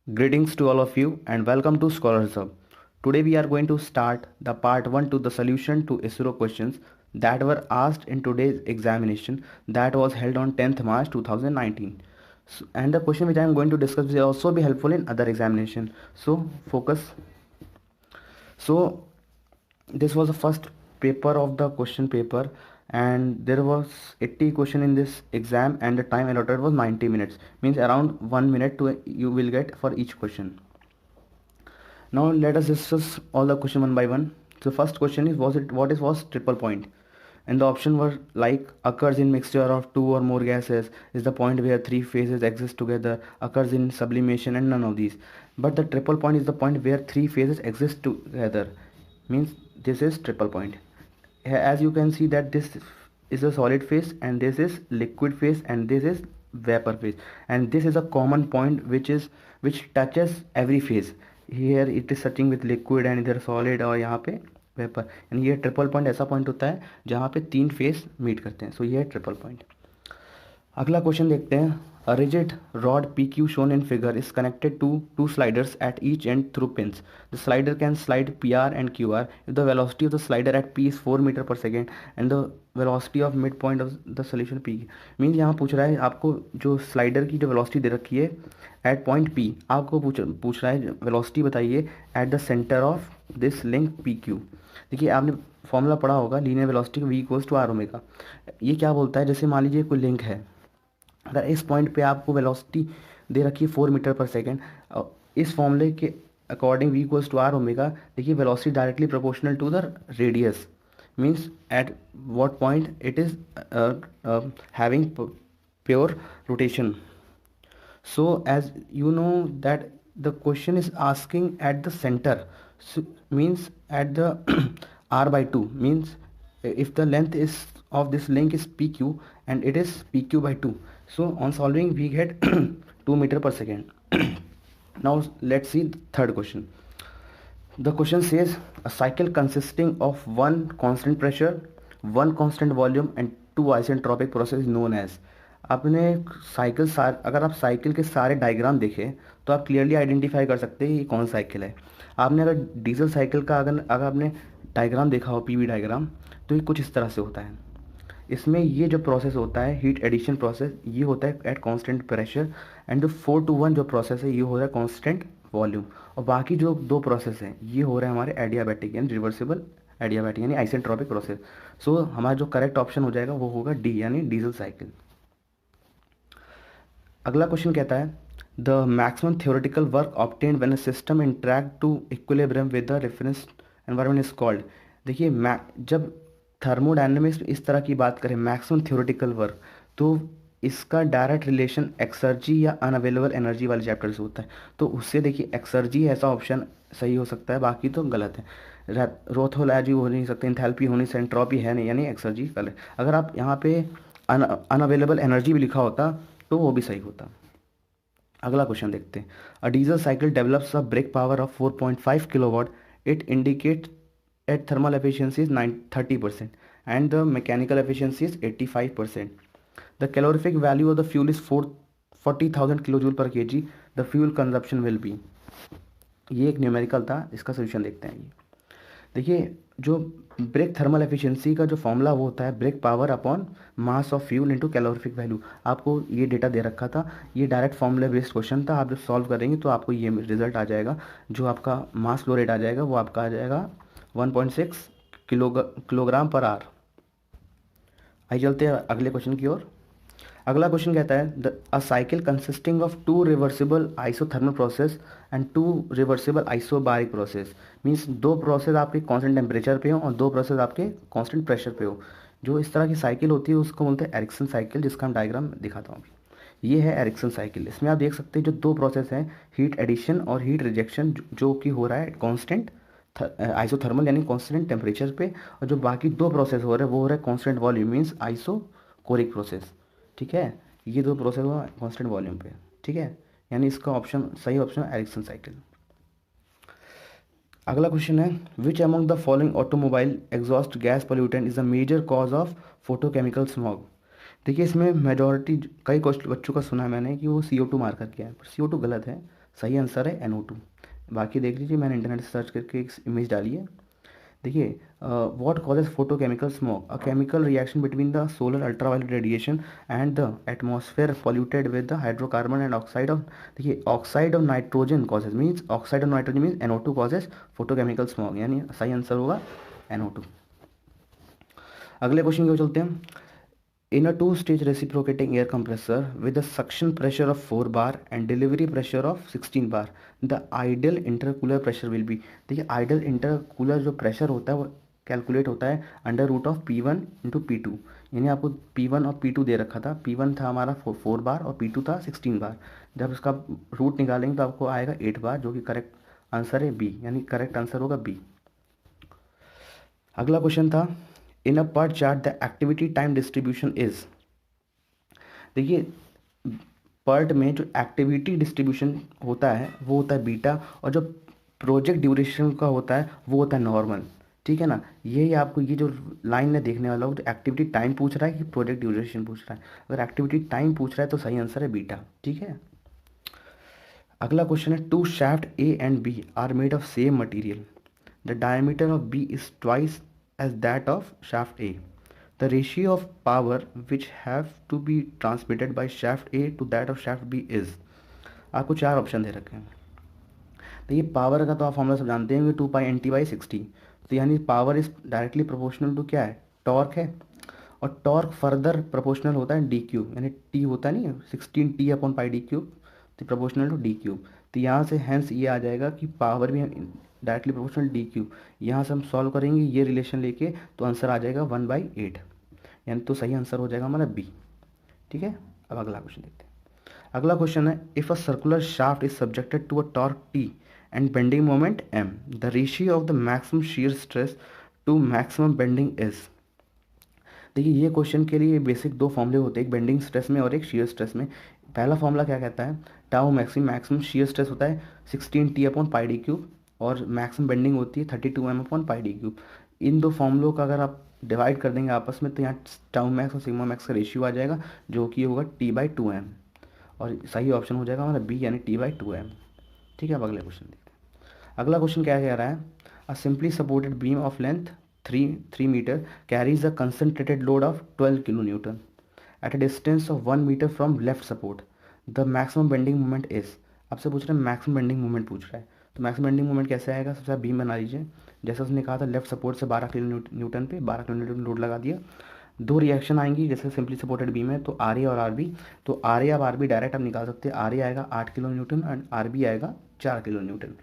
Greetings to all of you and welcome to Scholars Hub. Today we are going to start the part 1 to the solution to ISRO questions that were asked in today's examination that was held on 10th March 2019. And the question which I am going to discuss will also be helpful in other examination. So focus. So this was the first paper of the question paper, and there was 80 question in this exam and the time allotted was 90 minutes, means around 1 minute to you will get for each question. Now let us discuss all the question one by one. So first question is, was triple point? And the option were like occurs in mixture of two or more gases, is the point where three phases exist together, occurs in sublimation, and none of these. But the triple point is the point where three phases exist together, means this is triple point. As you can see that this is a solid phase and this is liquid phase and this is vapor phase, and this is a common point which touches every phase. Here it is touching with liquid and इधर solid और यहाँ पे vapour, यानी ये triple point ऐसा point होता है जहाँ पे तीन फेस मीट करते हैं. सो ये है ट्रिपल पॉइंट. अगला क्वेश्चन देखते हैं. A rigid rod PQ shown in figure is connected to two sliders at each end through pins. The slider can slide PR and QR if the velocity of the slider at P is 4 meter per second and the velocity of midpoint of the solution P. Means यहाँ पूछ रहा है आपको जो slider की जो velocity दे रखी है एट पॉइंट P, आपको पूछ रहा है वेलोसिटी बताइए at the centre of this link PQ. देखिए आपने फॉर्मूला पढ़ा होगा linear velocity V equals to R omega. ये क्या बोलता है, जैसे मान लीजिए कोई लिंक है, अगर इस पॉइंट पे आपको वेलोसिटी दे रखी है 4 मीटर पर सेकेंड, इस फॉर्मूले के according V equals to R omega, देखिए velocity directly proportional to the radius, means at what point it is having pure rotation. So as you know that the question is asking at the center, so means at the r by 2, means if the length is of this link is pq and it is pq by 2, so on solving we get 2 meter per second. Now let's see the third question. The question says a cycle consisting of one constant pressure, one constant volume and two isentropic process is known as. आपने cycle अगर आप cycle के सारे diagram देखें तो आप clearly identify कर सकते हैं ये कौन साइकिल है. आपने अगर डीजल साइकिल का अगर आपने डायग्राम देखा हो, पीवी डायग्राम, तो ये कुछ इस तरह से होता है. इसमें ये जो प्रोसेस होता है हीट एडिशन प्रोसेस, ये होता है एट कांस्टेंट प्रेशर, एंड जो 4 to 1 जो प्रोसेस है ये हो रहा है कांस्टेंट वॉल्यूम, और बाकी जो दो प्रोसेस हैं ये हो रहा है हमारे एडियाबैटिक यानी रिवर्सिबल एडियाबैटिक यानी आइसेंट्रोपिक प्रोसेस. सो हमारा जो करेक्ट ऑप्शन हो जाएगा वो होगा डी यानी डीजल साइकिल. अगला क्वेश्चन कहता है the maximum theoretical work obtained when a system interact to equilibrium with the reference environment is called. देखिए जब थर्मोडायनेमिक्स इस तरह की बात करें मैक्सिमम थ्योरेटिकल वर्क, तो इसका डायरेक्ट रिलेशन एक्सर्जी या अनअवेलेबल एनर्जी वाले चैप्टर से होता है. तो उससे देखिए एक्सर्जी ऐसा ऑप्शन सही हो सकता है, बाकी तो गलत है. रोथोलॉजी हो नहीं सकते, इंथैल्पी होनी, सेंट्रोपी है नहीं, यानी एक्सर्जी गलत. अगर आप यहाँ पे अनअवेलेबल एनर्जी भी लिखा होता तो वो भी सही होता. अगला क्वेश्चन देखते हैं. A diesel cycle develops a brake power of 4.5 kilowatt. It indicate at thermal efficiency is 30% and the mechanical efficiency is 85%. The calorific value of the fuel is 40,000 kilo joule per K G. The fuel consumption will be. ये एक numerical था, इसका solution देखते हैं. ये देखिए जो break thermal efficiency का जो फॉर्मूला वो होता है brake power upon mass of fuel into calorific value. आपको ये डेटा दे रखा था, ये डायरेक्ट फॉर्मूला बेस्ड क्वेश्चन था. आप जब सॉल्व करेंगे तो आपको ये रिजल्ट आ जाएगा. जो आपका मास फ्लो रेट आ जाएगा वो आपका आ जाएगा 1.6 किलोग्राम पर आवर. आइए चलते हैं अगले क्वेश्चन की ओर. अगला क्वेश्चन कहता है a cycle consisting of two reversible isothermal process and two reversible isobaric process, means दो प्रोसेस आपके कांस्टेंट टेम्परेचर पे हो और दो प्रोसेस आपके कांस्टेंट प्रेशर पे हो. जो इस तरह की साइकिल होती है उसको बोलते हैं एरिक्सन साइकिल, जिसका हम डायग्राम दिखाता हूँ. ये है एरिक्सन साइकिल. इसमें आप देख सकते हैं जो दो प्रोसेस हैं हीट एडिशन और हीट रिजेक्शन, जो कि हो रहा है कॉन्स्टेंट आइसोथर्मल यानी कॉन्स्टेंट टेम्परेचर पे, और जो बाकी दो प्रोसेस हो रहे हैं वो हो रहा है constant volume means isochoric process. ठीक है, ये दो प्रोसेस हुआ कांस्टेंट वॉल्यूम पे. ठीक है, यानी इसका ऑप्शन सही ऑप्शन एरिक्सन साइकिल. अगला क्वेश्चन है which among the following automobile exhaust gas pollutant is the major cause of photochemical smog. देखिए इसमें मेजॉरिटी कई बच्चों का सुना है मैंने कि वो CO2 मार करके है, पर CO2 गलत है. सही आंसर है NO2। बाकी देख लीजिए, मैंने इंटरनेट से सर्च करके एक इमेज डाली है। देखिए, what causes photochemical smoke, a chemical reaction between the solar ultraviolet radiation and the atmosphere polluted with the hydrocarbon and oxide of, देखिए oxide of nitrogen causes, means oxide of nitrogen means NO2 causes photochemical smoke, यानी सही answer होगा NO2। अगले question की ओर चलते हैं। In a two-stage reciprocating air compressor with a suction pressure of 4 bar and delivery pressure of 16 bar, the ideal intercooler pressure will be, देखिए ideal intercooler जो pressure होता है वो कैलकुलेट होता है under root of P1 into P2। यानी आपको P1 और P2 दे रखा था, P1 था हमारा 4 बार और P2 था 16 बार। जब इसका रूट निकालेंगे तो आपको आएगा 8 बार, जो कि करेक्ट आंसर है बी, यानी करेक्ट आंसर होगा बी। अगला क्वेश्चन था, in a PERT chart the activity time distribution is, देखिए पर्ट में जो एक्टिविटी डिस्ट्रीब्यूशन होता है वो होता है बीटा, और जो प्रोजेक्ट ड्यूरेशन का होता है वो होता है नॉर्मल। ठीक है ना, यही आपको ये जो लाइन में देखने वाला हो, तो एक्टिविटी टाइम पूछ रहा है कि प्रोजेक्ट ड्यूरेशन पूछ रहा है। अगर एक्टिविटी टाइम पूछ रहा है तो सही आंसर है बीटा। ठीक है, अगला क्वेश्चन है, two shaft A and B are made of same material, the diameter of B is twice as that of shaft A. The ratio of power which have to be transmitted by shaft A to that of shaft B is, आपको चार option दे रखे हैं। देखिए power का तो आप formula सब जानते हैं कि 2π×10⁻⁶, तो यानी power is directly proportional to क्या है, टॉर्क है, और टॉर्क फर्दर प्रोपोर्शनल होता है डी क्यूब, यानी टी होता नहीं है 16T/πd³, तो प्रोपोर्शनल टू डी क्यूब। तो यहाँ से हैंस ये आ जाएगा कि पावर भी डायरेक्टली प्रोपोर्शनल डी क्यूब। यहाँ से हम सॉल्व करेंगे ये रिलेशन लेके, तो आंसर आ जाएगा 1/8, यानी तो सही आंसर हो जाएगा हमारा बी। ठीक है, अब अगला क्वेश्चन देखते हैं। अगला क्वेश्चन है, if a circular shaft is subjected to a torque T and bending moment m, the ratio of the maximum shear stress to maximum bending is. देखिए ये क्वेश्चन के लिए बेसिक दो फॉर्मूले होते हैं, एक बेंडिंग स्ट्रेस में और एक शीयर स्ट्रेस में। पहला फॉर्मूला क्या कहता है, टाउ मैक्सिमम शीयर स्ट्रेस होता है 16T/πd³, और मैक्सिमम बेंडिंग होती है 32M/πd³। इन दो फॉर्मूलों का अगर आप डिवाइड कर देंगे आपस में, तो यहाँ टाउ मैक्स और सिग्मा मैक्स का रेशियो आ जाएगा, जो कि होगा T/2m, और सही ऑप्शन हो जाएगा हमारा बी, यानी T/2m। ठीक है, अब अगले क्वेश्चन देखते हैं। अगला क्वेश्चन क्या कह रहा है, a simply supported beam of length 3 metre carries a concentrated load of 12 kN at a distance of 1 meter from left support. The maximum bending moment is, आपसे पूछ रहे हैं मैक्सिमम बेंडिंग मोमेंट पूछ रहा है, तो मैक्सिमम बेंडिंग मोमेंट कैसे आएगा, सबसे बीम बना लीजिए, जैसा उसने कहा था लेफ्ट सपोर्ट से 12 kN पे 12 kN लोड लगा दिया। दो रिएक्शन आएंगी, जैसे सिंपली सपोर्टेड बीम है तो आर ए और आर बी, तो आर ए अब आर बी डायरेक्ट आप निकाल सकते हैं, आर ए आएगा 8 kN एंड आर बी आएगा 4 kN।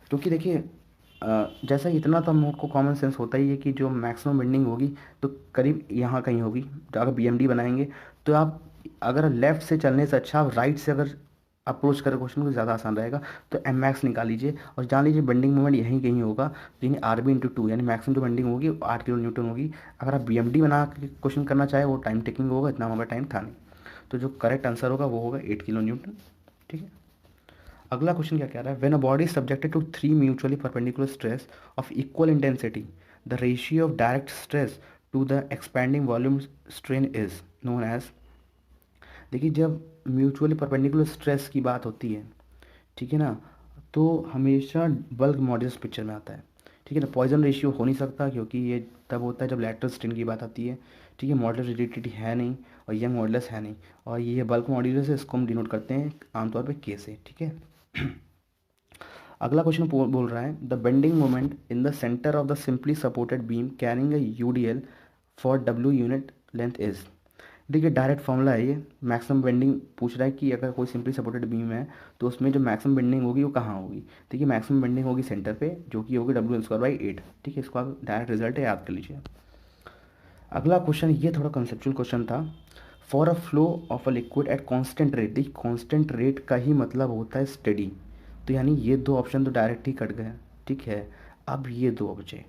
क्योंकि देखिए जैसा इतना तो हमको कॉमन सेंस होता ही है कि जो मैक्सिमम बेंडिंग होगी तो करीब यहाँ कहीं होगी। तो अगर BMD बनाएंगे तो आप अगर लेफ़्ट से चलने से अच्छा आप राइट से अगर अप्रोच करें क्वेश्चन को ज़्यादा आसान रहेगा। तो M max निकाल लीजिए और जान लीजिए बेंडिंग मोमेंट यहीं कहीं होगा, तो यानी RB/2, यानी मैक्सिमम जो बेंडिंग होगी 8 kN होगी। अगर आप BMD बना के क्वेश्चन करना चाहे वो टाइम टेकिंग होगा, इतना हमारा टाइम था नहीं। तो जो करेक्ट आंसर होगा वो होगा 8 kN। ठीक है, अगला क्वेश्चन क्या कह रहा है, when a body is subjected to 3 mutually perpendicular stress of equal intensity, the ratio of direct stress to the expanding volume strain is known as. देखिए जब म्यूचुअली परपेंडिकुलर स्ट्रेस की बात होती है, ठीक है ना, तो हमेशा बल्क मॉड्यूलस पिक्चर में आता है। ठीक है ना, पॉइजन रेशियो हो नहीं सकता, क्योंकि ये तब होता है जब लैटरल स्ट्रेन की बात आती है। ठीक है, मॉडुलस रिजिडिटी है नहीं और यंग मॉडुलस है नहीं, और ये बल्क मॉड्यूलस है, इसको हम डिनोट करते हैं आमतौर पे के से। ठीक है, अगला क्वेश्चन बोल रहा है, the bending moment in the centre of the simply supported beam carrying a UDL for W unit length is. देखिए डायरेक्ट फॉर्मूला है ये, मैक्सिमम बेंडिंग पूछ रहा है कि अगर कोई सिंपली सपोर्टेड बीम है तो उसमें जो मैक्सिमम बेंडिंग होगी वो कहाँ होगी। देखिए मैक्सिमम बेंडिंग होगी सेंटर पे, जो कि होगी W²/8। ठीक है, इसको आप डायरेक्ट रिजल्ट है याद कर लीजिए। अगला क्वेश्चन ये थोड़ा कंसेप्चुअल क्वेश्चन था, for a flow of a liquid at constant rate. देखिए कॉन्स्टेंट रेट का ही मतलब होता है स्टेडी, तो यानी ये दो ऑप्शन तो डायरेक्ट ही कट गए। ठीक है, अब ये दो बचे।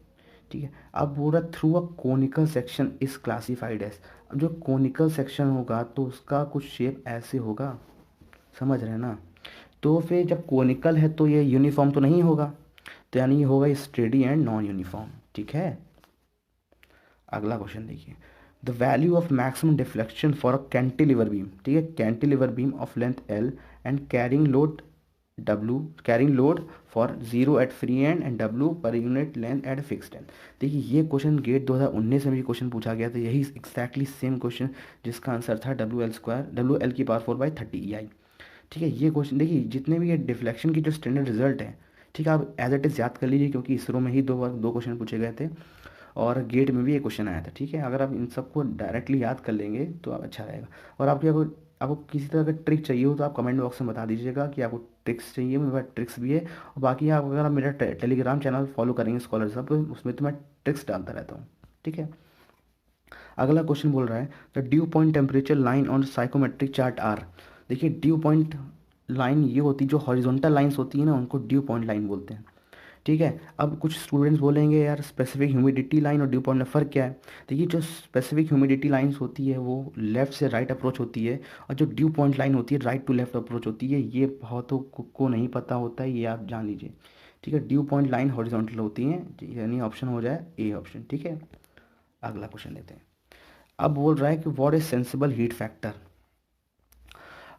ठीक है, अब बोल रहा through a conical section is classified as. अब जो कोनिकल सेक्शन होगा तो उसका कुछ शेप ऐसे होगा, समझ रहे हैं ना। तो फिर जब कोनिकल है तो ये यूनिफॉर्म तो नहीं होगा, तो यानी ये होगा स्टेडी एंड नॉन यूनिफॉर्म। ठीक है, अगला क्वेश्चन देखिए, the value of maximum deflection for a cantilever beam. ठीक है, cantilever beam of length L and carrying load W carrying load for 0 at free end W per unit length at fixed end. देखिए ये question gate 2019 में भी question पूछा गया था, यही एक्जैक्टली सेम क्वेश्चन जिसका आंसर था WL² ठीक है। ये क्वेश्चन देखिए जितने भी ये डिफ्लेक्शन की जो स्टैंडर्ड रिजल्ट है, ठीक है, आप एज इट इज़ याद कर लीजिए क्योंकि इसरो में ही दो क्वेश्चन पूछे गए थे और गेट में भी ये क्वेश्चन आया था। ठीक है, अगर आप इन सबको डायरेक्टली याद कर लेंगे तो अच्छा रहेगा। और आपको किसी तरह का ट्रिक चाहिए हो तो आप कमेंट बॉक्स में बता दीजिएगा कि आपको ट्रिक्स चाहिए, मेरे पास ट्रिक्स भी है। और बाकी आप अगर आप मेरा टेलीग्राम चैनल फॉलो करेंगे स्कॉलर साहब तो उसमें तो मैं ट्रिक्स डालता रहता हूँ। ठीक है, अगला क्वेश्चन बोल रहा है the dew point temperature line on psychometric chart are. देखिए ड्यू पॉइंट लाइन ये होती है, जो हॉरिजॉन्टल लाइंस होती है ना उनको ड्यू पॉइंट लाइन बोलते हैं। ठीक है, अब कुछ स्टूडेंट्स बोलेंगे यार स्पेसिफिक ह्यूमिडिटी लाइन और ड्यू पॉइंट में फ़र्क क्या है। देखिए जो स्पेसिफिक ह्यूमिडिटी लाइंस होती है वो लेफ़्ट से राइट अप्रोच होती है और जो ड्यू पॉइंट लाइन होती है राइट टू लेफ्ट अप्रोच होती है। ये बहुतों को नहीं पता होता है, ये आप जान लीजिए। ठीक है, ड्यू पॉइंट लाइन हॉरिजॉन्टल होती हैं, यानी ऑप्शन हो जाए ए ऑप्शन। ठीक है, अगला क्वेश्चन लेते हैं। अब बोल रहा है कि what is sensible heat factor.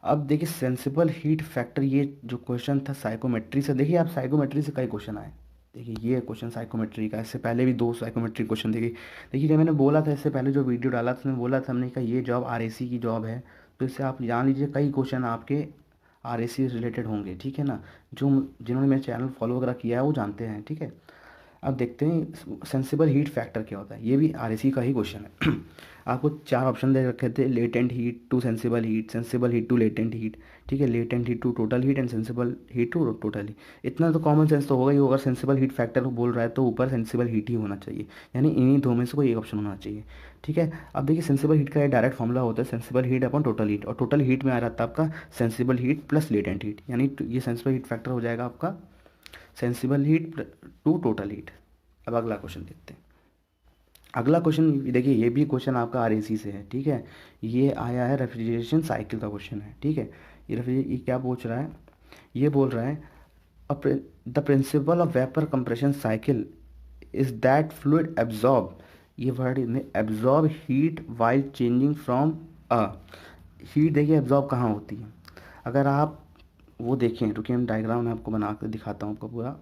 अब देखिए सेंसिबल हीट फैक्टर, ये जो क्वेश्चन था साइकोमेट्री से, देखिए आप साइकोमेट्री से कई क्वेश्चन आए। देखिए ये क्वेश्चन साइकोमेट्री का, इससे पहले भी 2 साइकोमेट्री क्वेश्चन देखिए जब मैंने बोला था इससे पहले जो वीडियो डाला था मैंने बोला था, हमने कहा ये जॉब RAC की जॉब है, तो इससे आप जान लीजिए कई क्वेश्चन आपके RAC रिलेटेड होंगे। ठीक है ना, जो जिन्होंने मेरा चैनल फॉलो वगैरह किया है वो जानते हैं। ठीक है, अब देखते हैं सेंसिबल हीट फैक्टर क्या होता है, ये भी RAC का ही क्वेश्चन है। आपको 4 ऑप्शन दे रखे थे, latent heat to sensible heat, sensible heat to latent heat, ठीक है, latent heat to total heat and sensible heat to total heat. इतना तो कॉमन सेंस तो होगा ही, अगर सेंसिबल हीट फैक्टर बोल रहा है तो ऊपर सेंसिबल हीट ही होना चाहिए, यानी इन्हीं दो में से कोई एक ऑप्शन होना चाहिए। ठीक है, अब देखिए सेंसिबल हीट का डायरेक्ट फॉर्मूला होता है sensible heat upon total heat, और टोटल हीट में आ रहा था आपका sensible heat plus latent heat, यानी ये सेंसिबल हीट फैक्टर हो जाएगा आपका sensible heat to total heat. अब अगला क्वेश्चन देखते हैं। अगला क्वेश्चन देखिए ये भी क्वेश्चन आपका RAC से है। ठीक है, ये आया है रेफ्रिजरेशन साइकिल का क्वेश्चन है। ठीक है, ये क्या पूछ रहा है, ये बोल रहा है the principle of vapour compression cycle is that fluid absorb, ये word absorb heat while changing from a. Heat देखिए एब्जॉर्ब कहाँ होती है, अगर आप वो देखें, रुकिए मैं डायग्राम में आपको बना कर दिखाता हूँ आपको पूरा।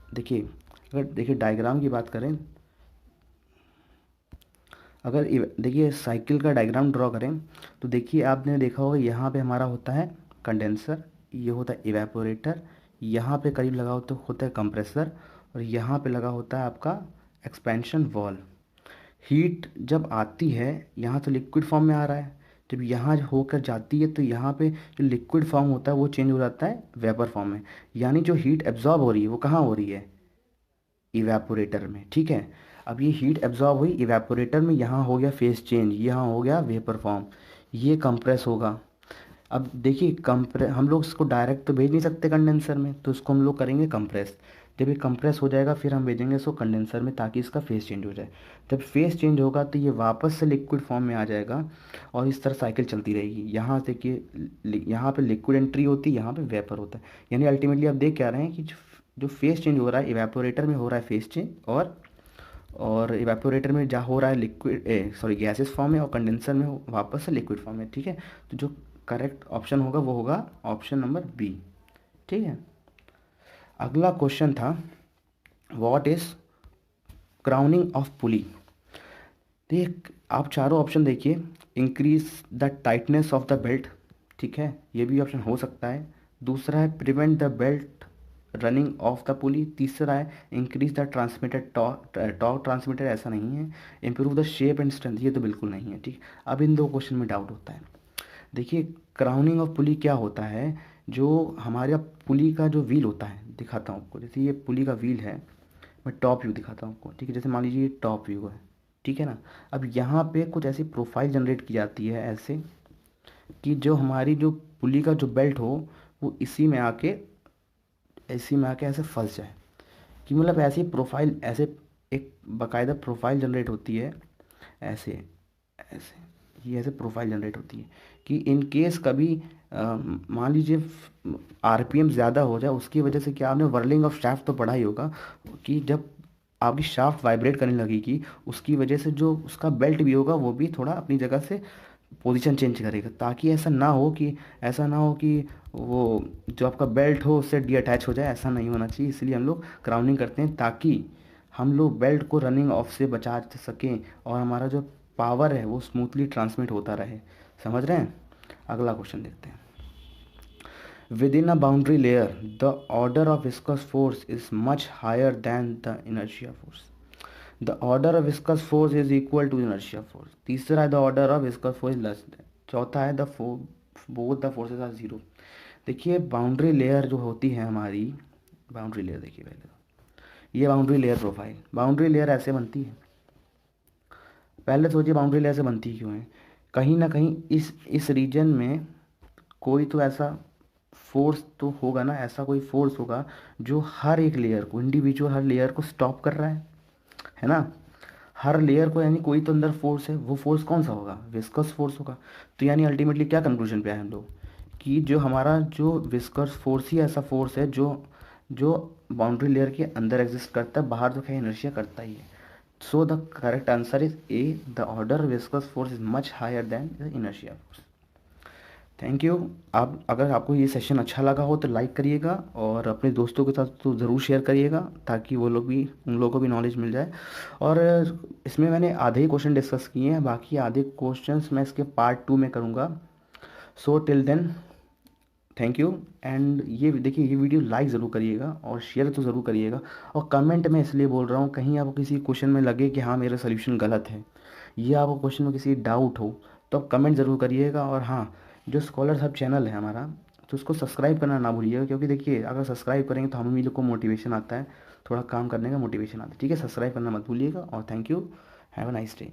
देखिए अगर देखिए डायग्राम की बात करें, अगर देखिए साइकिल का डायग्राम ड्रॉ करें तो देखिए आपने देखा होगा यहाँ पे हमारा होता है कंडेंसर, ये होता है इवेपोरेटर, यहाँ पे करीब लगा होता है कंप्रेसर, और यहाँ पे लगा होता है आपका एक्सपेंशन वॉल्व। हीट जब आती है यहाँ तो लिक्विड फॉर्म में आ रहा है, जब यहाँ होकर जाती है तो यहाँ पे जो लिक्विड फॉर्म होता है वो चेंज हो जाता है वेपर फॉर्म में, यानी जो हीट एब्जॉर्ब हो रही है वो कहाँ हो रही है, इवेपोरेटर में। ठीक है, अब ये हीट एब्जॉर्ब हुई इवेपोरेटर में, यहाँ हो गया फेस चेंज, यहाँ हो गया वेपर फॉर्म, ये कंप्रेस होगा। अब देखिए हम लोग इसको डायरेक्ट तो भेज नहीं सकते कंडेंसर में, तो इसको हम लोग करेंगे कंप्रेस। जब ये कंप्रेस हो जाएगा फिर हम भेजेंगे इसको कंडेंसर में ताकि इसका फेस चेंज हो जाए। जब फेस चेंज होगा तो ये वापस से लिक्विड फॉर्म में आ जाएगा और इस तरह साइकिल चलती रहेगी। यहाँ से कि यहाँ पे लिक्विड एंट्री होती है, यहाँ पे वेपर होता है, यानी अल्टीमेटली आप देख क्या रहे हैं कि जो फेस चेंज हो रहा है इवेपोरेटर में हो रहा है फेस चेंज, और इवेपोरेटर में जहाँ हो रहा है लिक्विड गैसेस फॉर्म में, और कंडेंसर में वापस से लिक्विड फॉर्म में। ठीक है, तो जो करेक्ट ऑप्शन होगा वो होगा ऑप्शन नंबर बी। ठीक है, अगला क्वेश्चन था what is crowning of pulley. देख आप चारों ऑप्शन देखिए, increase the tightness of the belt, ठीक है, ये भी ऑप्शन हो सकता है। दूसरा है prevent the belt running of the पुली। तीसरा है increase the transmitted torque transmitted, ऐसा नहीं है। Improve the shape and strength, ये तो बिल्कुल नहीं है। ठीक, अब इन 2 क्वेश्चन में डाउट होता है। देखिए क्राउनिंग ऑफ पुली क्या होता है, जो हमारे पुली का जो व्हील होता है, दिखाता हूँ आपको, जैसे ये पुली का व्हील है, मैं टॉप व्यू दिखाता हूँ आपको। ठीक है, जैसे मान लीजिए ये टॉप व्यू है, ठीक है ना। अब यहाँ पे कुछ ऐसी प्रोफाइल जनरेट की जाती है ऐसे कि जो हमारी जो पुली का जो बेल्ट हो वो इसी में आके ऐसे फंस जाए, कि मतलब ऐसी प्रोफाइल, ऐसे एक बाकायदा प्रोफाइल जनरेट होती है, ऐसे ऐसे ये ऐसे प्रोफाइल जनरेट होती है कि इन केस कभी मान लीजिए RPM ज़्यादा हो जाए, उसकी वजह से क्या, आपने वर्लिंग ऑफ शाफ्ट तो पढ़ा ही होगा कि जब आपकी शाफ्ट वाइब्रेट करने लगेगी उसकी वजह से जो उसका बेल्ट भी होगा वो भी थोड़ा अपनी जगह से पोजीशन चेंज करेगा, ताकि ऐसा ना हो कि वो जो आपका बेल्ट हो उससे डी अटैच हो जाए, ऐसा नहीं होना चाहिए। इसलिए हम लोग क्राउनिंग करते हैं, ताकि हम लोग बेल्ट को रनिंग ऑफ से बचा सकें और हमारा जो पावर है वो स्मूथली ट्रांसमिट होता रहे। समझ रहे हैं? अगला क्वेश्चन देखते हैं। Within a boundary layer, the order of viscous force is much higher than the inertia force. The order of viscous force is equal to inertia force. तीसरा है the order of viscous force is less than. चौथा है both the forces are zero. देखिए boundary layer जो होती है हमारी, boundary layer देखिए पहले तो, ये boundary layer profile, boundary layer ऐसे बनती है। पहले सोचिए बाउंड्री लेयर से बनती क्यों है। कहीं ना कहीं इस रीजन में कोई तो ऐसा फोर्स तो होगा ना, ऐसा कोई फोर्स होगा जो हर एक लेयर को, इंडिविजुअल हर लेयर को स्टॉप कर रहा है ना। हर लेयर को, यानी कोई तो अंदर फोर्स है, वो फोर्स कौन सा होगा? विस्कस फोर्स होगा। तो यानी अल्टीमेटली क्या कंक्लूजन पे आए हम लोग कि जो हमारा जो विस्कस फोर्स ही ऐसा फोर्स है जो जो बाउंड्री लेयर के अंदर एग्जिस्ट करता है, बाहर तो क्या इनर्शिया करता ही है। So the correct answer is A, the order viscous force is much higher than the inertia force. Thank you. आप अगर आपको ये सेशन अच्छा लगा हो तो लाइक करिएगा और अपने दोस्तों के साथ तो ज़रूर शेयर करिएगा, ताकि वो लोग भी, उन लोगों को भी नॉलेज मिल जाए। और इसमें मैंने आधे ही क्वेश्चन डिस्कस किए हैं, बाकी आधे क्वेश्चंस मैं इसके पार्ट 2 में करूँगा। So till then thank you. And ये देखिए, ये वीडियो लाइक ज़रूर करिएगा और शेयर तो ज़रूर करिएगा। और कमेंट में इसलिए बोल रहा हूँ, कहीं आपको किसी क्वेश्चन में लगे कि हाँ मेरा सोल्यूशन गलत है, या आपको क्वेश्चन में किसी डाउट हो, तो आप कमेंट ज़रूर करिएगा। और हाँ, जो स्कॉलर्स हब चैनल है हमारा, तो उसको सब्सक्राइब करना ना भूलिएगा, क्योंकि देखिए अगर सब्सक्राइब करेंगे तो हम भी लोग को मोटिवेशन आता है, थोड़ा काम करने का मोटिवेशन आता है। ठीक है, सब्सक्राइब करना मत भूलिएगा। और thank you, have a nice day.